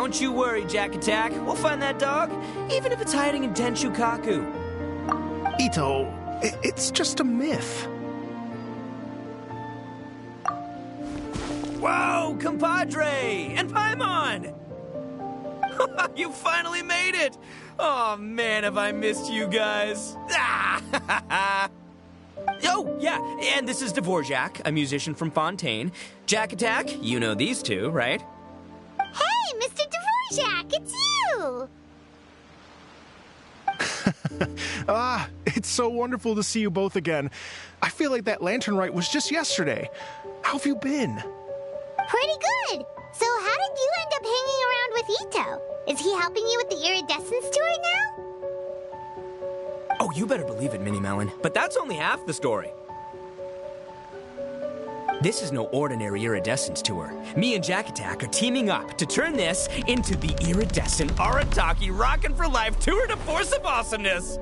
Don't you worry, Jack Attack. We'll find that dog, even if it's hiding in Tenshukaku. Ito, it's just a myth. Whoa, compadre! And Paimon! You finally made it! Oh man, have I missed you guys. Oh, yeah, and this is Dvorak, a musician from Fontaine. Jack Attack, you know these two, right? Hey, Mr. Dvorak, it's you! It's so wonderful to see you both again. I feel like that lantern rite was just yesterday. How have you been? Pretty good. So how did you end up hanging around with Ito? Is he helping you with the iridescence tour now? Oh, you better believe it, Minnie Melon. But that's only half the story. This is no ordinary iridescence tour. Me and Jack Attack are teaming up to turn this into the iridescent Arataki Rockin' for Life Tour de Force of Awesomeness.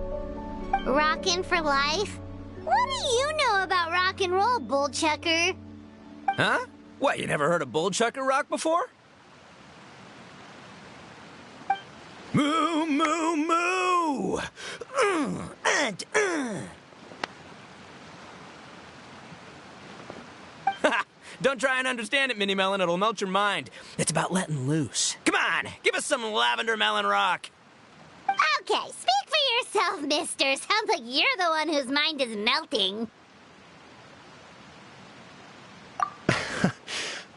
Rockin' for life? What do you know about rock and roll, Bullchucker? Huh? What, you never heard a Bullchucker rock before? Moo, moo, moo! Don't try and understand it, Minnie Melon. It'll melt your mind. It's about letting loose. Come on, give us some Lavender Melon rock. Okay, speak for yourself, mister. Sounds like you're the one whose mind is melting.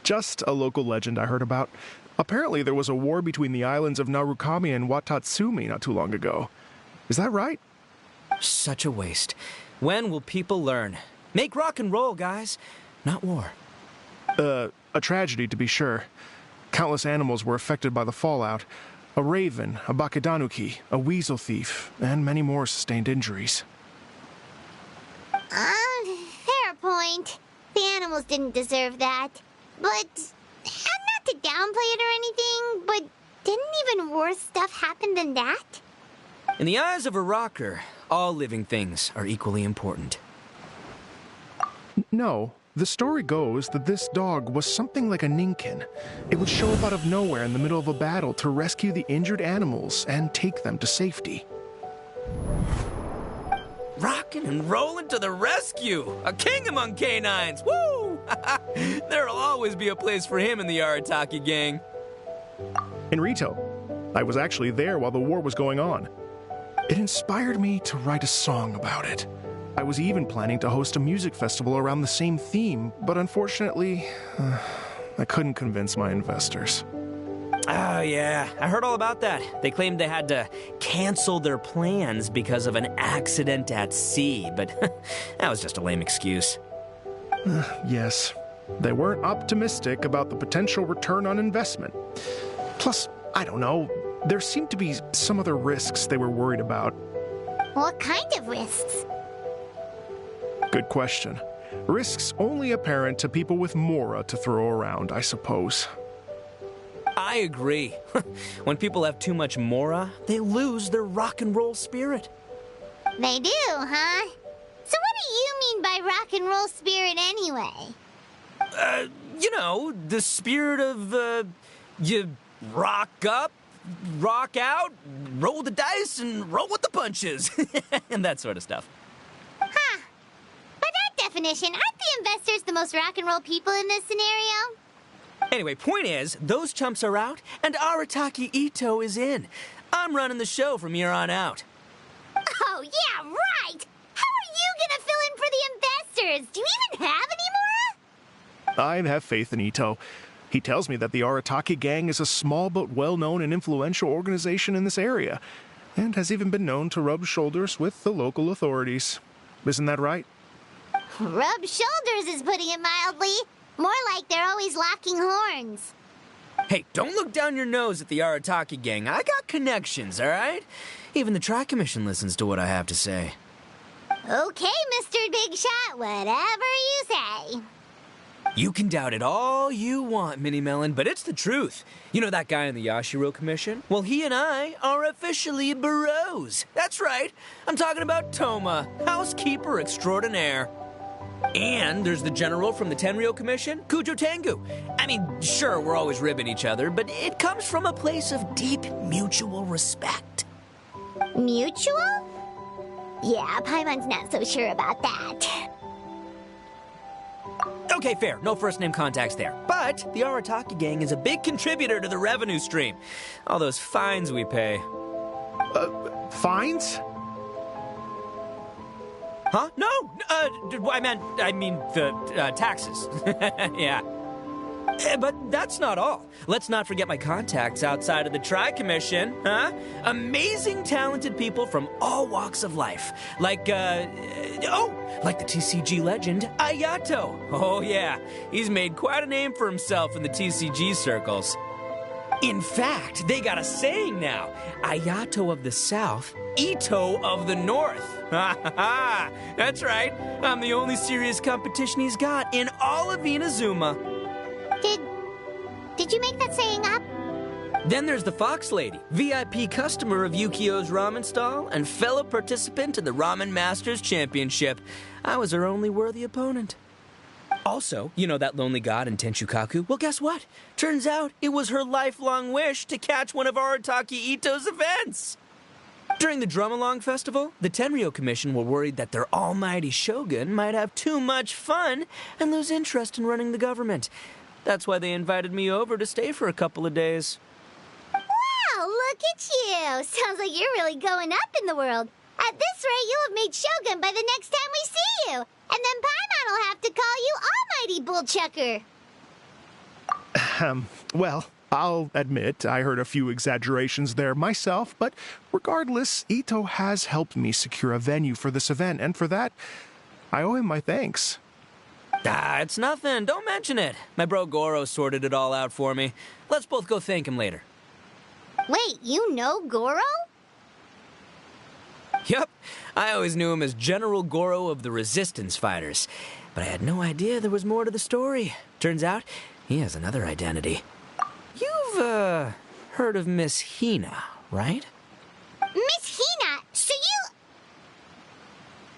Just a local legend I heard about. Apparently there was a war between the islands of Narukami and Watatsumi not too long ago. Is that right? Such a waste. When will people learn? Make rock and roll, guys, not war. A tragedy to be sure. Countless animals were affected by the fallout. A raven, a bakedanuki, a weasel thief, and many more sustained injuries. Fair point. The animals didn't deserve that. But, not to downplay it or anything, but didn't even worse stuff happen than that? In the eyes of a rocker, all living things are equally important. No, the story goes that this dog was something like a ninkin. It would show up out of nowhere in the middle of a battle to rescue the injured animals and take them to safety. Rockin' and rollin' to the rescue! A king among canines! Woo! There'll always be a place for him in the Arataki gang. In Rito, I was actually there while the war was going on. It inspired me to write a song about it. I was even planning to host a music festival around the same theme, but unfortunately, I couldn't convince my investors. Oh, yeah. I heard all about that. They claimed they had to cancel their plans because of an accident at sea, but that was just a lame excuse. Yes, they weren't optimistic about the potential return on investment. Plus, I don't know, there seemed to be some other risks they were worried about. What kind of risks? Good question. Risks only apparent to people with Mora to throw around, I suppose. I agree. When people have too much Mora, they lose their rock and roll spirit. They do, huh? So what do you mean by rock and roll spirit anyway? You know, the spirit of, you rock up, rock out, roll the dice, and roll with the punches. And that sort of stuff. Huh. By that definition, aren't the investors the most rock and roll people in this scenario? Anyway, point is, those chumps are out, and Arataki Ito is in. I'm running the show from here on out. Oh, yeah, right! How are you gonna fill in for the investors? Do you even have any more? I have faith in Ito. He tells me that the Arataki gang is a small but well-known and influential organization in this area, and has even been known to rub shoulders with the local authorities. Isn't that right? Rub shoulders is putting it mildly. More like they're always locking horns. Hey, don't look down your nose at the Arataki gang. I got connections, all right? Even the Tri-Commission listens to what I have to say. Okay, Mr. Big Shot, whatever you say. You can doubt it all you want, Minnie Melon, but it's the truth. You know that guy in the Yashiro Commission? Well, he and I are officially bros. That's right. I'm talking about Toma, housekeeper extraordinaire. And there's the general from the Tenryo Commission, Kujo Tengu. I mean, sure, we're always ribbing each other, but it comes from a place of deep mutual respect. Mutual? Yeah, Paimon's not so sure about that. Okay, fair. No first-name contacts there. But the Arataki gang is a big contributor to the revenue stream. All those fines we pay. Fines? Huh? No! I mean the taxes. Yeah. But that's not all. Let's not forget my contacts outside of the Tri-Commission, huh? Amazing, talented people from all walks of life. Like the TCG legend, Ayato. Oh, yeah. He's made quite a name for himself in the TCG circles. In fact, they got a saying now. Ayato of the South, Ito of the North. Ha ha ha! That's right. I'm the only serious competition he's got in all of Inazuma. Did you make that saying up? Then there's the Fox Lady, VIP customer of Yukio's ramen stall and fellow participant in the Ramen Masters Championship. I was her only worthy opponent. Also, you know that lonely god in Tenshukaku? Well, guess what? Turns out it was her lifelong wish to catch one of Arataki Ito's events. During the Drum-Along Festival, the Tenryo Commission were worried that their almighty shogun might have too much fun and lose interest in running the government. That's why they invited me over to stay for a couple of days. Wow, look at you! Sounds like you're really going up in the world. At this rate, you'll have made shogun by the next time we see you. And then Paimon will have to call you Almighty Bullchucker. Well, I'll admit I heard a few exaggerations there myself, but regardless, Ito has helped me secure a venue for this event, and for that, I owe him my thanks. It's nothing. Don't mention it. My bro Goro sorted it all out for me. Let's both go thank him later. Wait, you know Goro? Yep. I always knew him as General Goro of the Resistance Fighters. But I had no idea there was more to the story. Turns out, he has another identity. You've, heard of Miss Hina, right? Miss Hina, so you...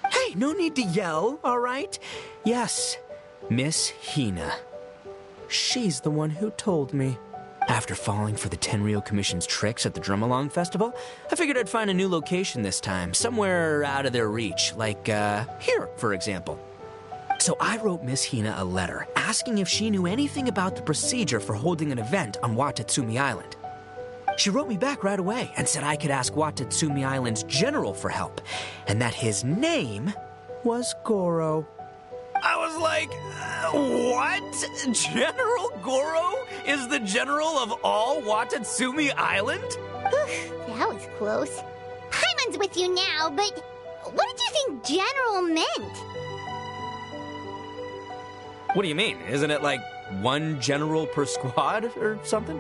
Hey, no need to yell, all right? Yes, Miss Hina. She's the one who told me. After falling for the Tenryo Commission's tricks at the Drum-Along Festival, I figured I'd find a new location this time, somewhere out of their reach, like, here, for example. So I wrote Miss Hina a letter, asking if she knew anything about the procedure for holding an event on Watatsumi Island. She wrote me back right away and said I could ask Watatsumi Island's general for help, and that his name was Goro. I was like, what? General Goro is the general of all Watatsumi Island? That was close. Paimon's with you now, but what did you think general meant? What do you mean? Isn't it like one general per squad or something?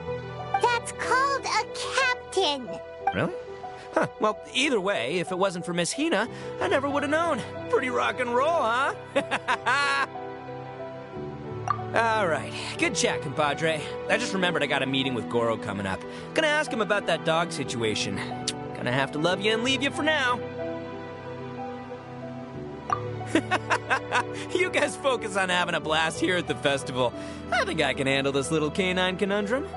That's called a captain. Really? Huh. Well, either way, if it wasn't for Miss Hina, I never would have known. Pretty rock and roll, huh? All right. Good chat, compadre. I just remembered I got a meeting with Goro coming up. Gonna ask him about that dog situation. Gonna have to love you and leave you for now. You guys focus on having a blast here at the festival. I think I can handle this little canine conundrum.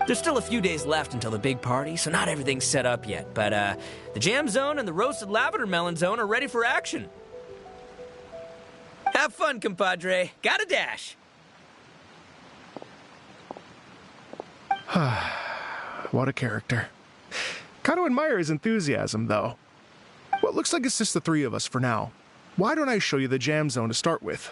There's still a few days left until the big party, so not everything's set up yet. But, the jam zone and the roasted lavender melon zone are ready for action. Have fun, compadre. Got a dash. What a character. Kind of admire his enthusiasm, though. Well, it looks like it's just the three of us for now. Why don't I show you the jam zone to start with?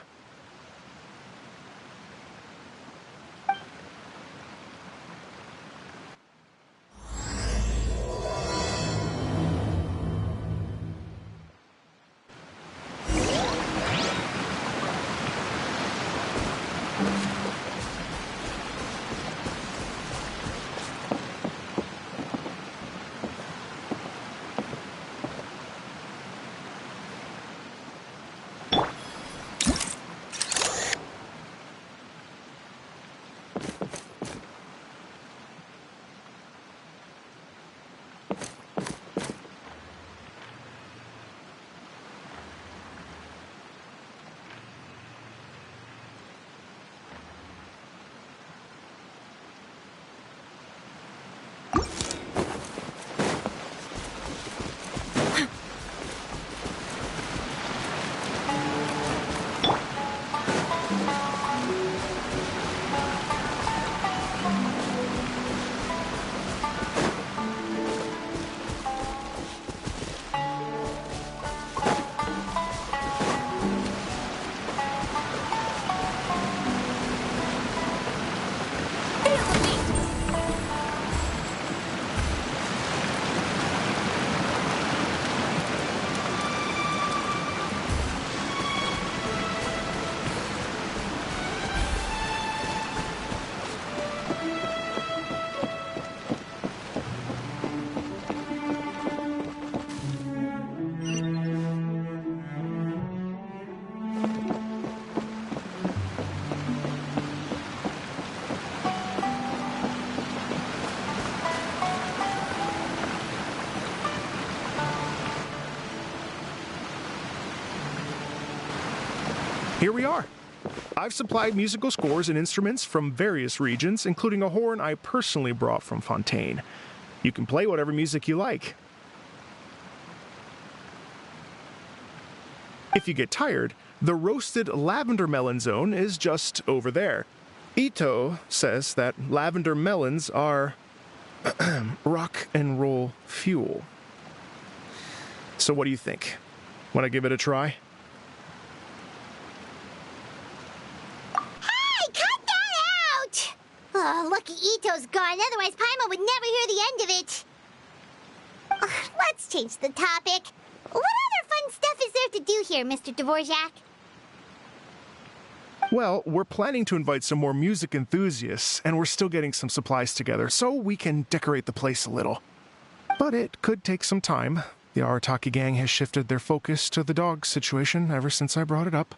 here we are. I've supplied musical scores and instruments from various regions, including a horn I personally brought from Fontaine. You can play whatever music you like. If you get tired, the roasted lavender melon zone is just over there. Ito says that lavender melons are rock and roll fuel. So what do you think? Want to give it a try? Hey, cut that out! Oh, lucky Ito's gone, otherwise Paimon would never hear the end of it. Let's change the topic. What other fun stuff is there to do here, Mr. Dvorak? Well, we're planning to invite some more music enthusiasts, and we're still getting some supplies together, so we can decorate the place a little. But it could take some time. The Arataki gang has shifted their focus to the dog situation ever since I brought it up.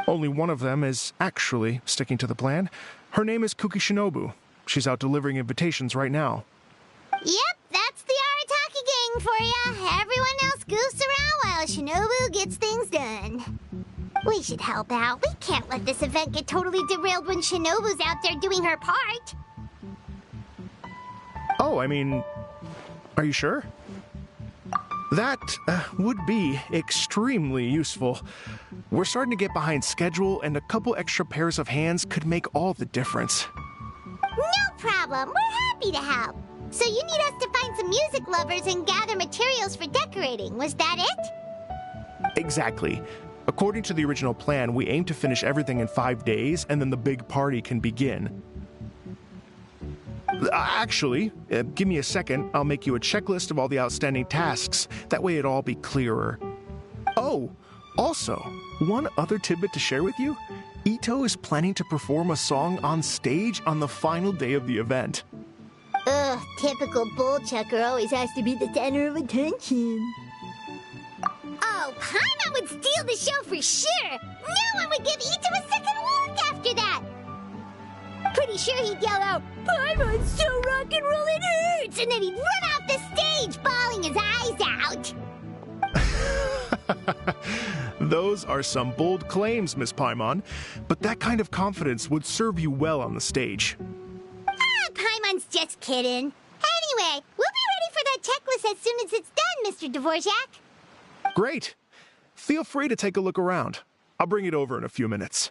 Only one of them is actually sticking to the plan. Her name is Kuki Shinobu. She's out delivering invitations right now. Yep, that's the Arataki gang for ya. Everyone else goofs around while Shinobu gets things done. We should help out. We can't let this event get totally derailed when Shinobu's out there doing her part. Oh, I mean, are you sure? That would be extremely useful. We're starting to get behind schedule, and a couple extra pairs of hands could make all the difference. No problem. We're happy to help. So you need us to find some music lovers and gather materials for decorating. Was that it? Exactly. According to the original plan, we aim to finish everything in 5 days, and then the big party can begin. Actually, give me a second. I'll make you a checklist of all the outstanding tasks. That way it'll all be clearer. Oh, also, one other tidbit to share with you. Ito is planning to perform a song on stage on the final day of the event. Ugh, typical bullchucker always has to be the center of attention. Oh, Paimon would steal the show for sure. No one would give Ito a second look after that. Pretty sure he'd yell out, "Paimon's so rock and roll it hurts!" And then he'd run off the stage, bawling his eyes out. Those are some bold claims, Miss Paimon, but that kind of confidence would serve you well on the stage. Paimon's just kidding. Anyway, we'll be ready for that checklist as soon as it's done, Mr. Dvorak. Great. Feel free to take a look around. I'll bring it over in a few minutes.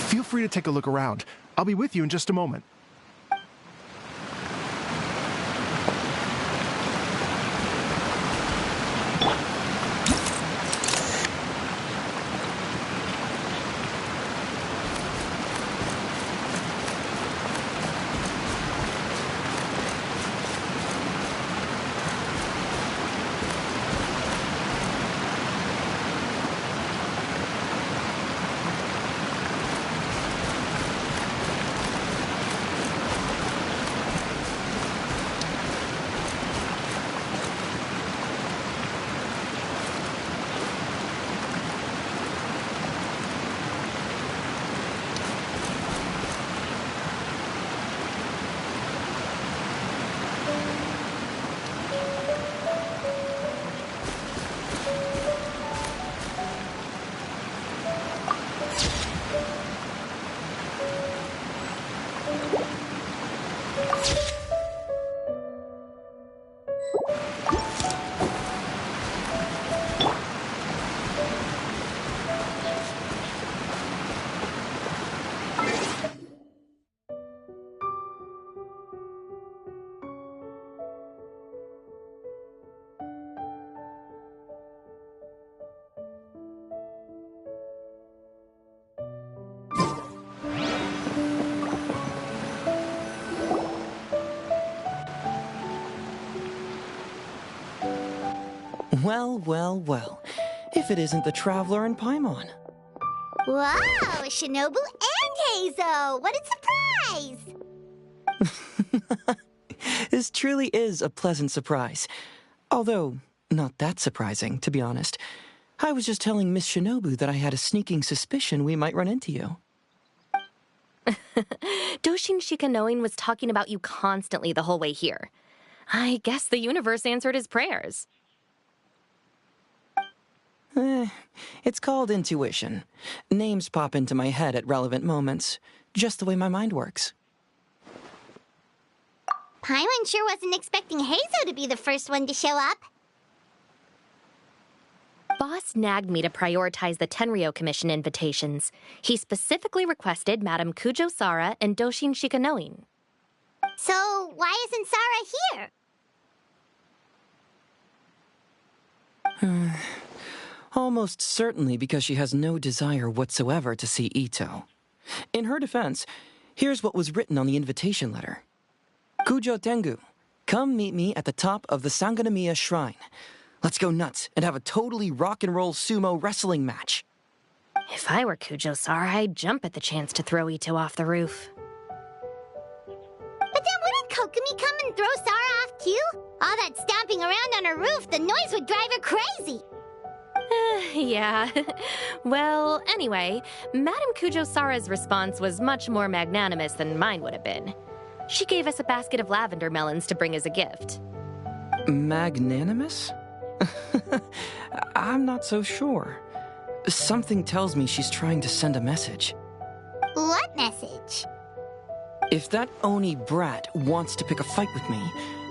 Feel free to take a look around. I'll be with you in just a moment. Well, well, well. If it isn't the Traveler and Paimon. Wow, Shinobu and Heizo! What a surprise! This truly is a pleasant surprise. Although, not that surprising, to be honest. I was just telling Miss Shinobu that I had a sneaking suspicion we might run into you. Doshin Shikanoin was talking about you constantly the whole way here. I guess the universe answered his prayers. It's called intuition. Names pop into my head at relevant moments, just the way my mind works. Paimon sure wasn't expecting Heizo to be the first one to show up. Boss nagged me to prioritize the Tenryo Commission invitations. He specifically requested Madame Kujo Sara and Doshin Shikanoin. So, why isn't Sara here? Almost certainly because she has no desire whatsoever to see Ito. In her defense, here's what was written on the invitation letter. Kujo Tengu, come meet me at the top of the Sangonomiya Shrine. Let's go nuts and have a totally rock and roll sumo wrestling match. If I were Kujo Sara, I'd jump at the chance to throw Ito off the roof. But then wouldn't Kokomi come and throw Sara off too? All that stomping around on her roof, the noise would drive her crazy. Yeah. Well, anyway, Madame Kujo Sara's response was much more magnanimous than mine would have been. She gave us a basket of lavender melons to bring as a gift. Magnanimous? I'm not so sure. Something tells me she's trying to send a message. What message? If that Oni brat wants to pick a fight with me,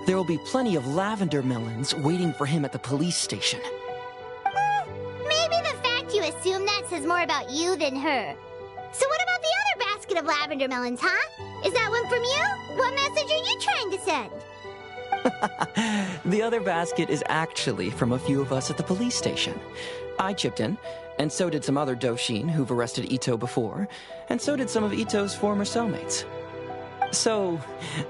there will be plenty of lavender melons waiting for him at the police station. Maybe the fact you assume that says more about you than her. So what about the other basket of lavender melons, huh? Is that one from you? What message are you trying to send? The other basket is actually from a few of us at the police station. I chipped in, and so did some other Doshin who've arrested Ito before, and so did some of Ito's former cellmates. So,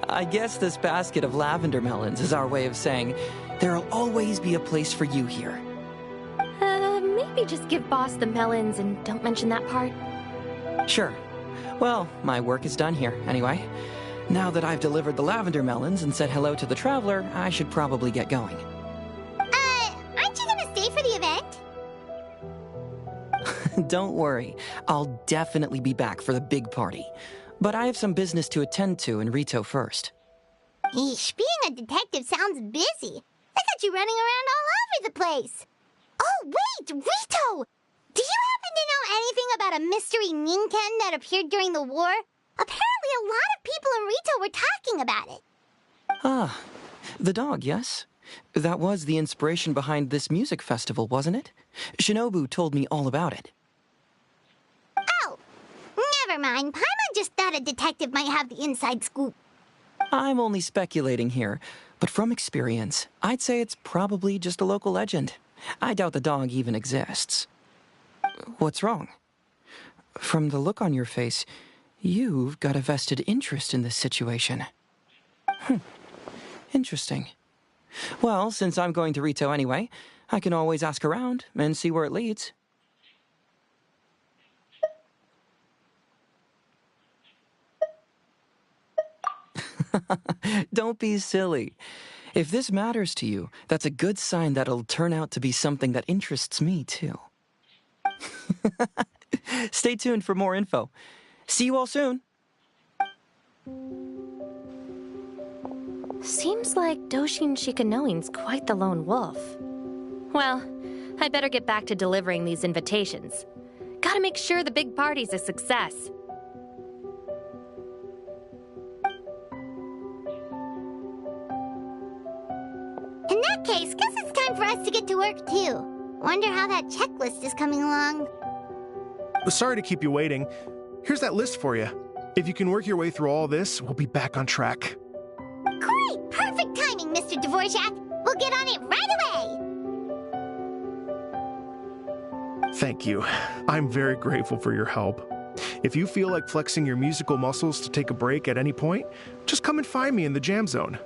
I guess this basket of lavender melons is our way of saying, there'll always be a place for you here. Maybe just give Boss the melons and don't mention that part. Sure. Well, my work is done here, anyway. Now that I've delivered the lavender melons and said hello to the traveler, I should probably get going. Aren't you gonna stay for the event? Don't worry, I'll definitely be back for the big party. But I have some business to attend to in Rito first. Eesh, being a detective sounds busy. I got you running around all over the place. Oh, wait, Rito! Do you happen to know anything about a mystery Ninken that appeared during the war? Apparently a lot of people in Rito were talking about it. Ah, the dog, yes? That was the inspiration behind this music festival, wasn't it? Shinobu told me all about it. Oh, never mind. Paimon just thought a detective might have the inside scoop. I'm only speculating here, but from experience, I'd say it's probably just a local legend. I doubt the dog even exists. What's wrong? From the look on your face, you've got a vested interest in this situation. Interesting. Well, since I'm going to Rito anyway, I can always ask around and see where it leads. Don't be silly. If this matters to you, that's a good sign that it'll turn out to be something that interests me, too. Stay tuned for more info. See you all soon. Seems like Doshin Shikanoin's quite the lone wolf. Well, I better get back to delivering these invitations. Gotta make sure the big party's a success. In that case, guess it's time for us to get to work too. Wonder how that checklist is coming along. Sorry to keep you waiting. Here's that list for you. If you can work your way through all this, we'll be back on track. Great! Perfect timing, Mr. Dvorak. We'll get on it right away! Thank you. I'm very grateful for your help. If you feel like flexing your musical muscles to take a break at any point, just come and find me in the jam zone.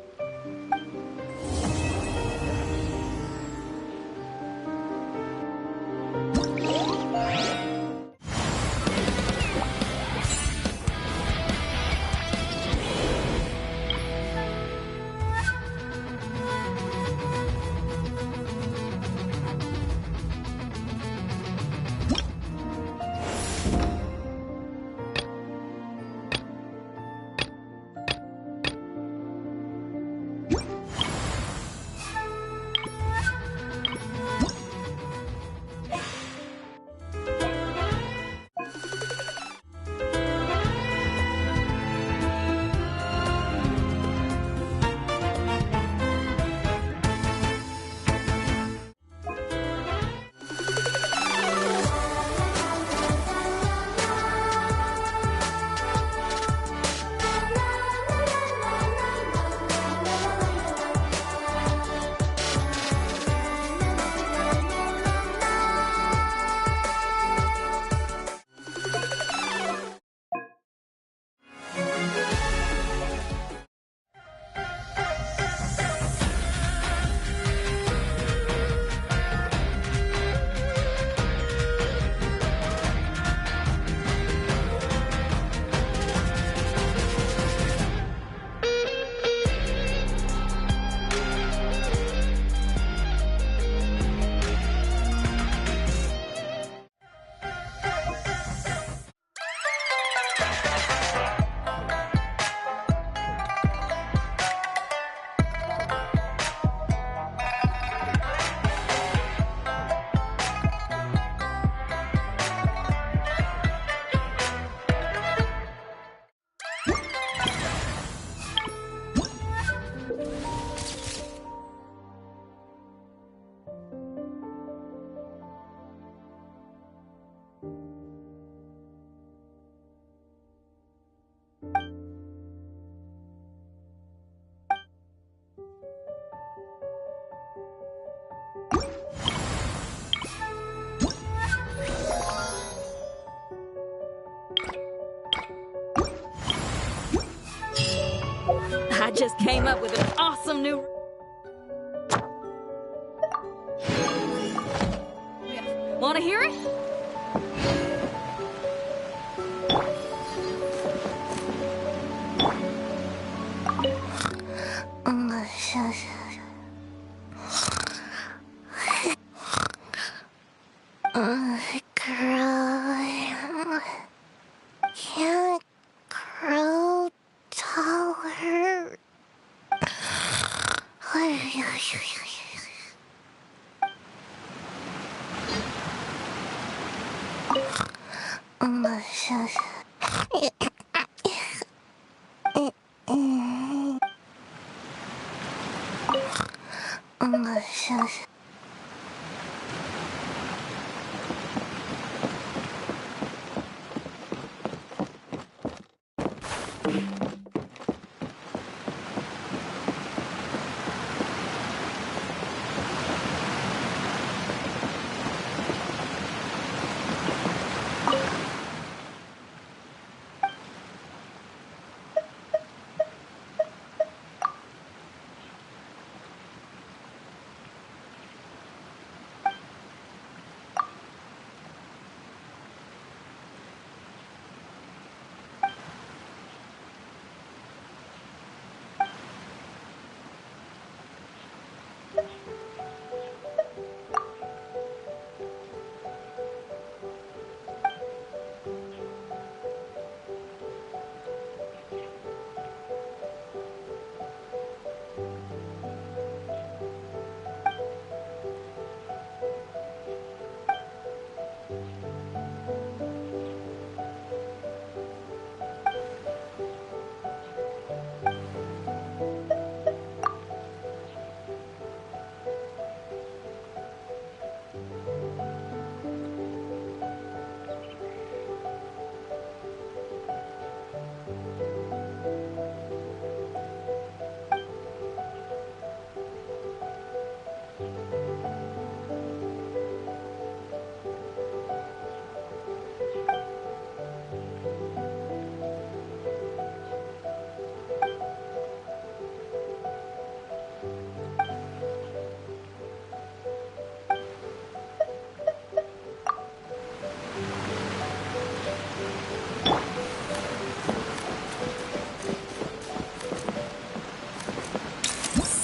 just came up with an awesome new... Want to hear it? Can't grow taller.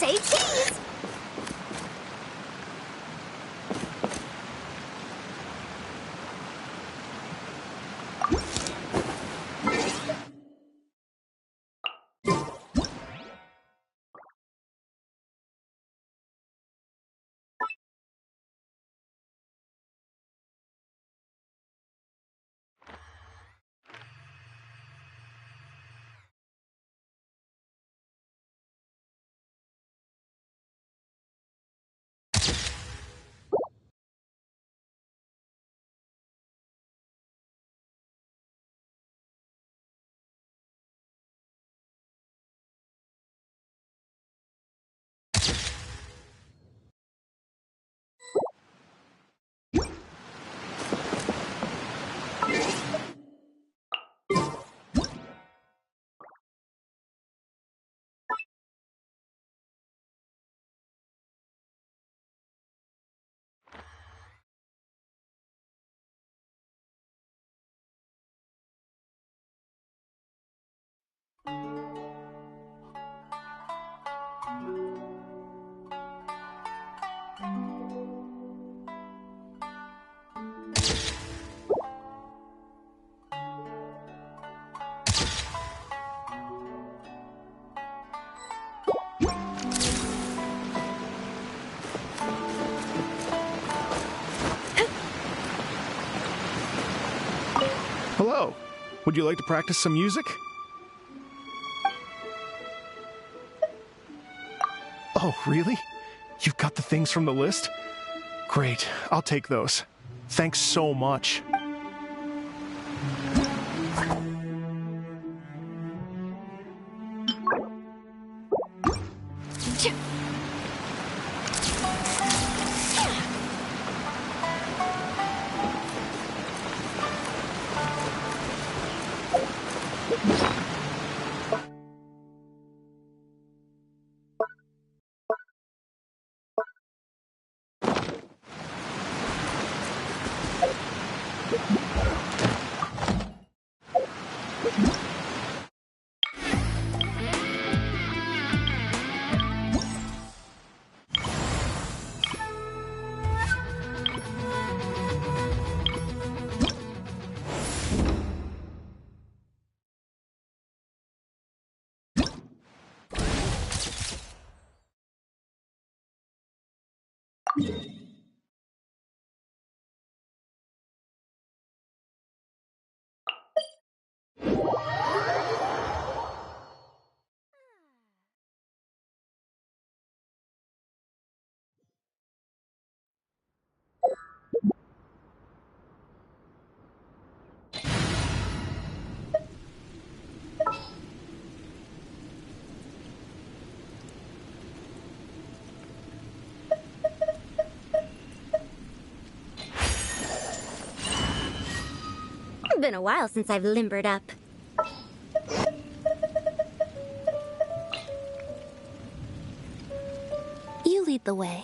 Say cheese! Hello. Would you like to practice some music? Oh, really? You've got the things from the list? Great, I'll take those. Thanks so much. Been a while since I've limbered up. You lead the way.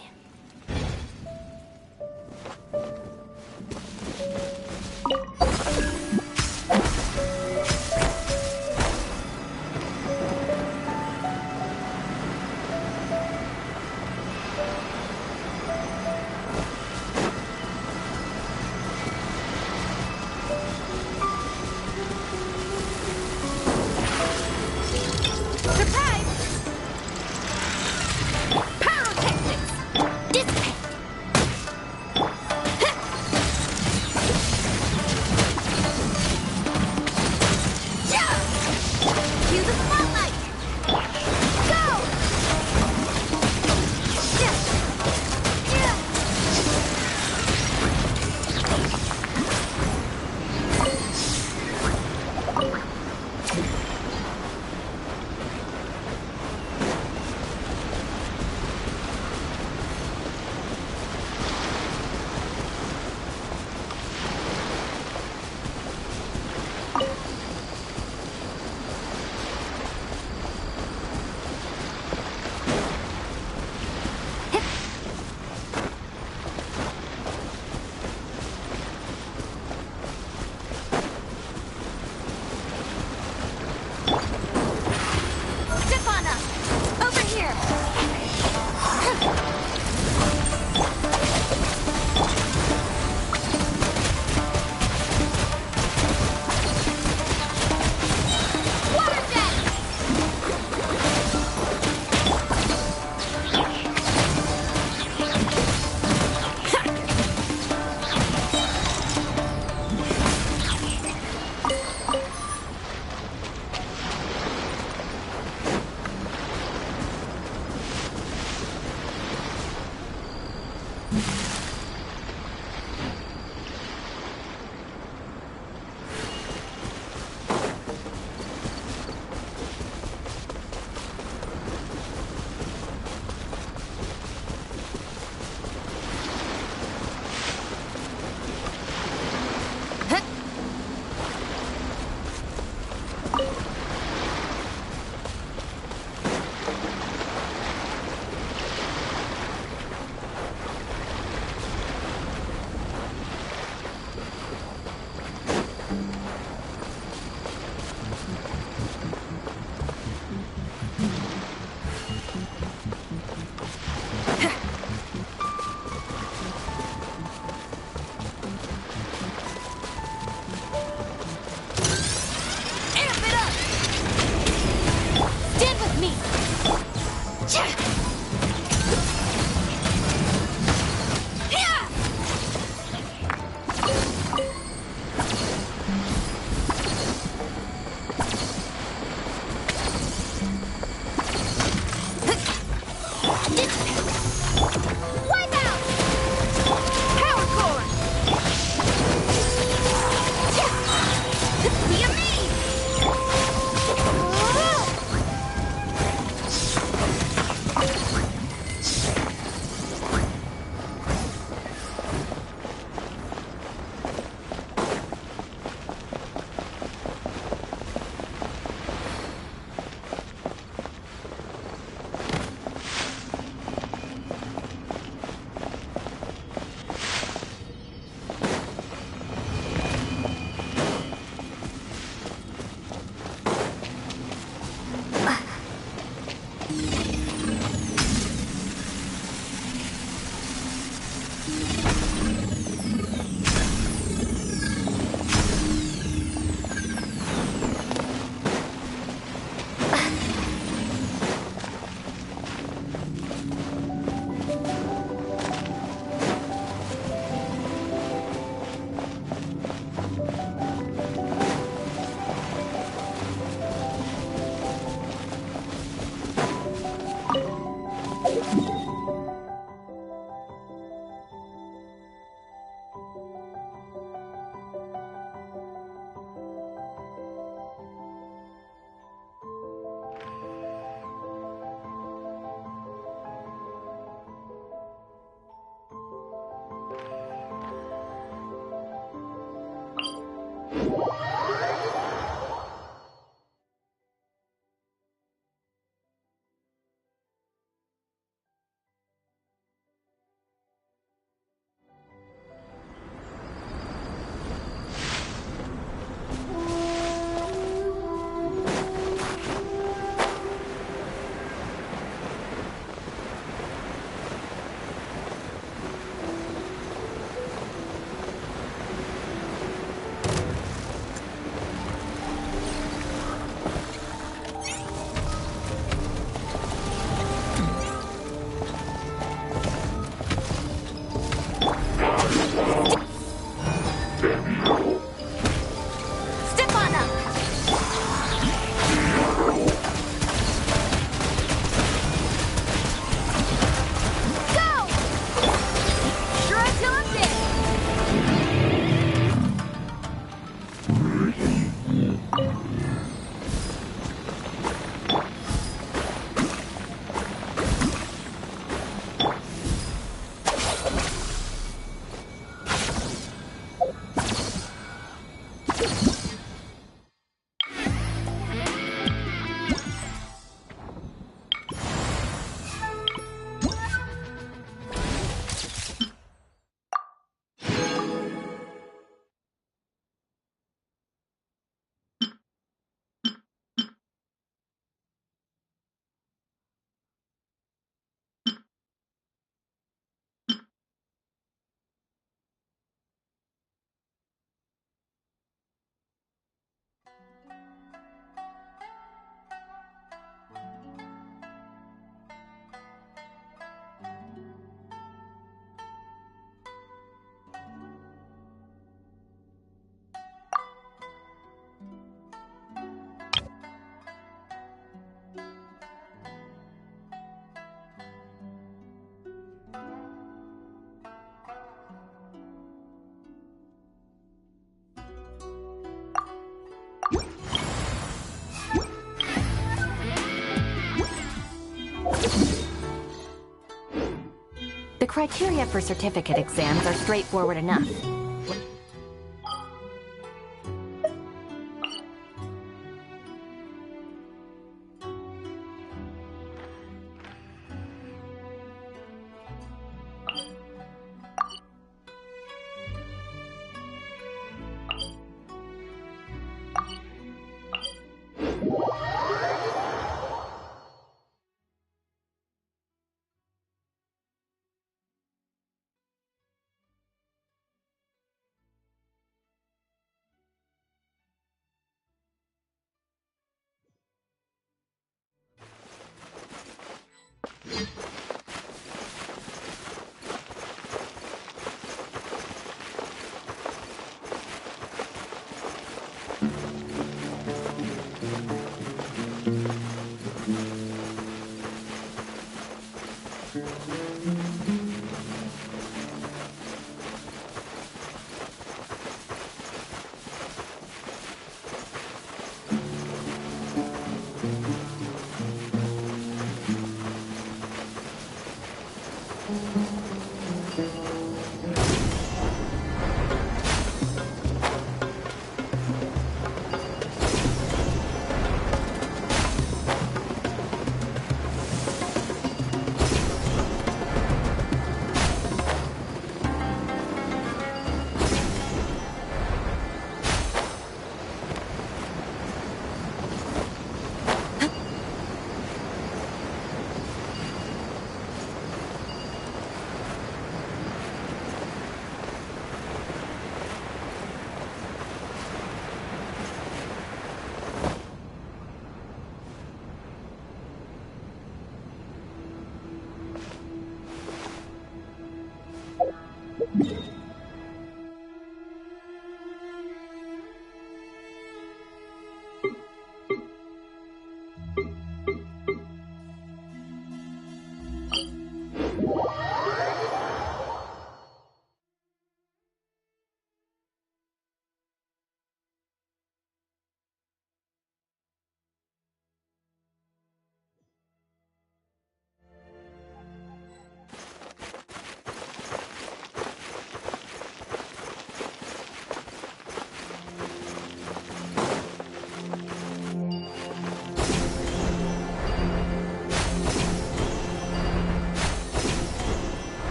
The criteria for certificate exams are straightforward enough.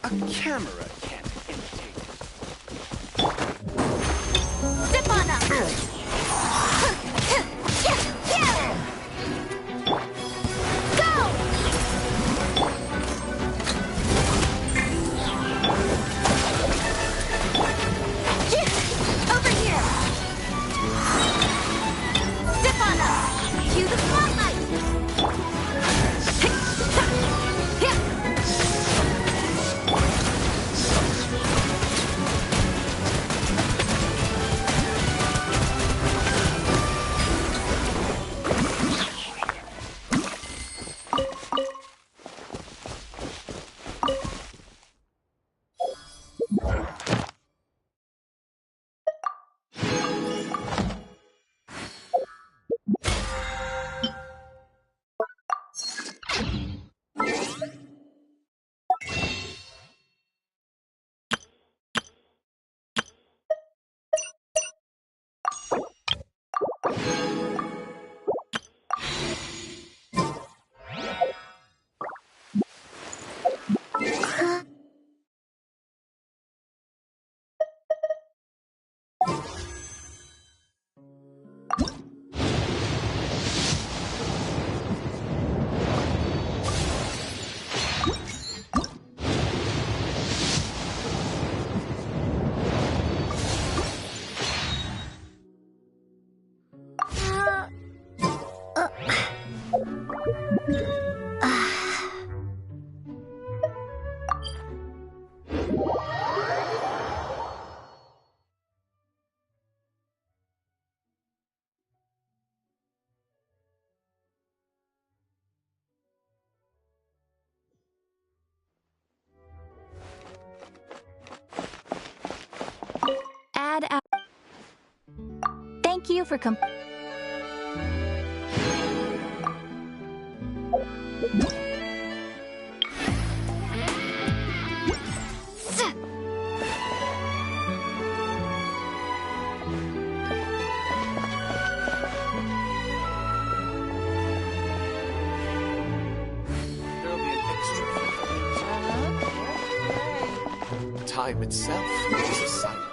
A camera can't imitate it. Step on up! Thank you for There'll be an extra. Time itself is a silence.